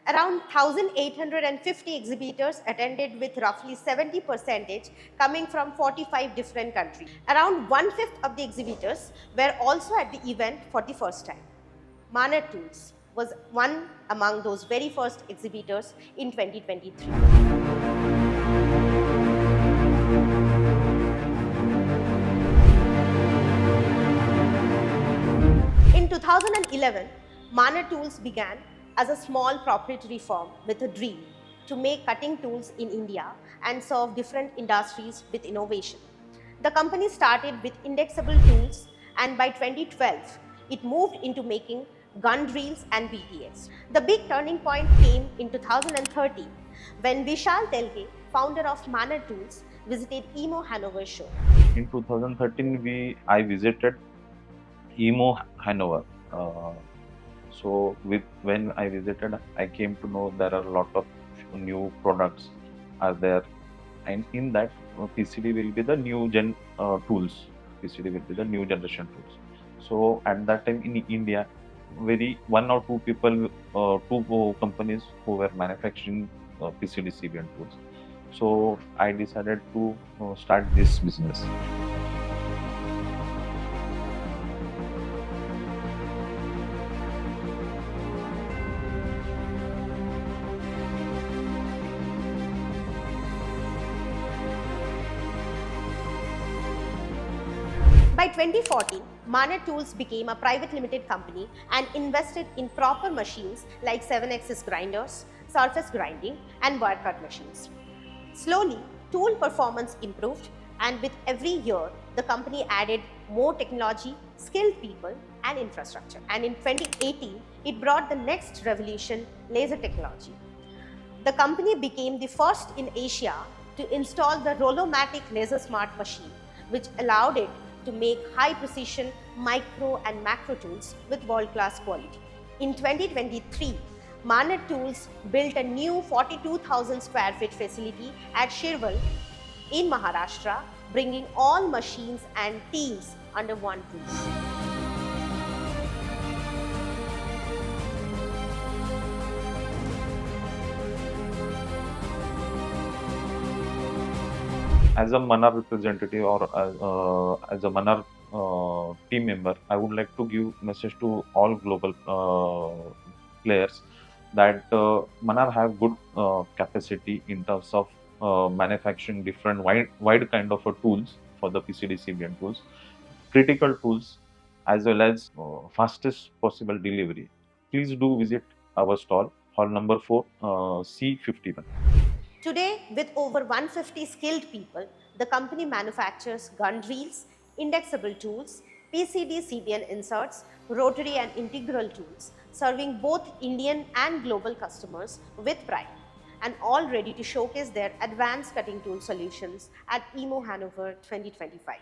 Around 1,850 exhibitors attended with roughly 70% coming from 45 different countries. Around one-fifth of the exhibitors were also at the event for the first time. Manar Tools was one among those very first exhibitors in 2023. In 2011, Manar Tools began as a small proprietary firm with a dream to make cutting tools in India and serve different industries with innovation. The company started with indexable tools, and by 2012, it moved into making gun drills and BTS. The big turning point came in 2013 when Vishal Telge, founder of Manar Tools, visited EMO Hannover show. In 2013, I visited EMO Hannover. When I visited, I came to know there are a lot of new products are there, and in that PCD will be the new gen tools. PCD will be the new generation tools. So at that time in India, very one or two people, two companies who were manufacturing PCD CBN tools. So I decided to start this business. By 2014, Manar Tools became a private limited company and invested in proper machines like 7-axis grinders, surface grinding, and wire cut machines. Slowly, tool performance improved, and with every year, the company added more technology, skilled people, and infrastructure. And in 2018, it brought the next revolution, laser technology. The company became the first in Asia to install the Rollomatic Laser Smart machine, which allowed it to make high-precision micro and macro tools with world-class quality. In 2023, Manar Tools built a new 42,000 square feet facility at Shirwal in Maharashtra, bringing all machines and teams under one roof. As a Manar representative or as a Manar team member, I would like to give message to all global players that Manar have good capacity in terms of manufacturing different wide kind of tools for the PCD CBN tools, critical tools, as well as fastest possible delivery. Please do visit our stall, hall number 4, C51. Today, with over 150 skilled people, the company manufactures gun drills, indexable tools, PCD CBN inserts, rotary and integral tools, serving both Indian and global customers with pride, and all ready to showcase their advanced cutting tool solutions at EMO Hannover 2025.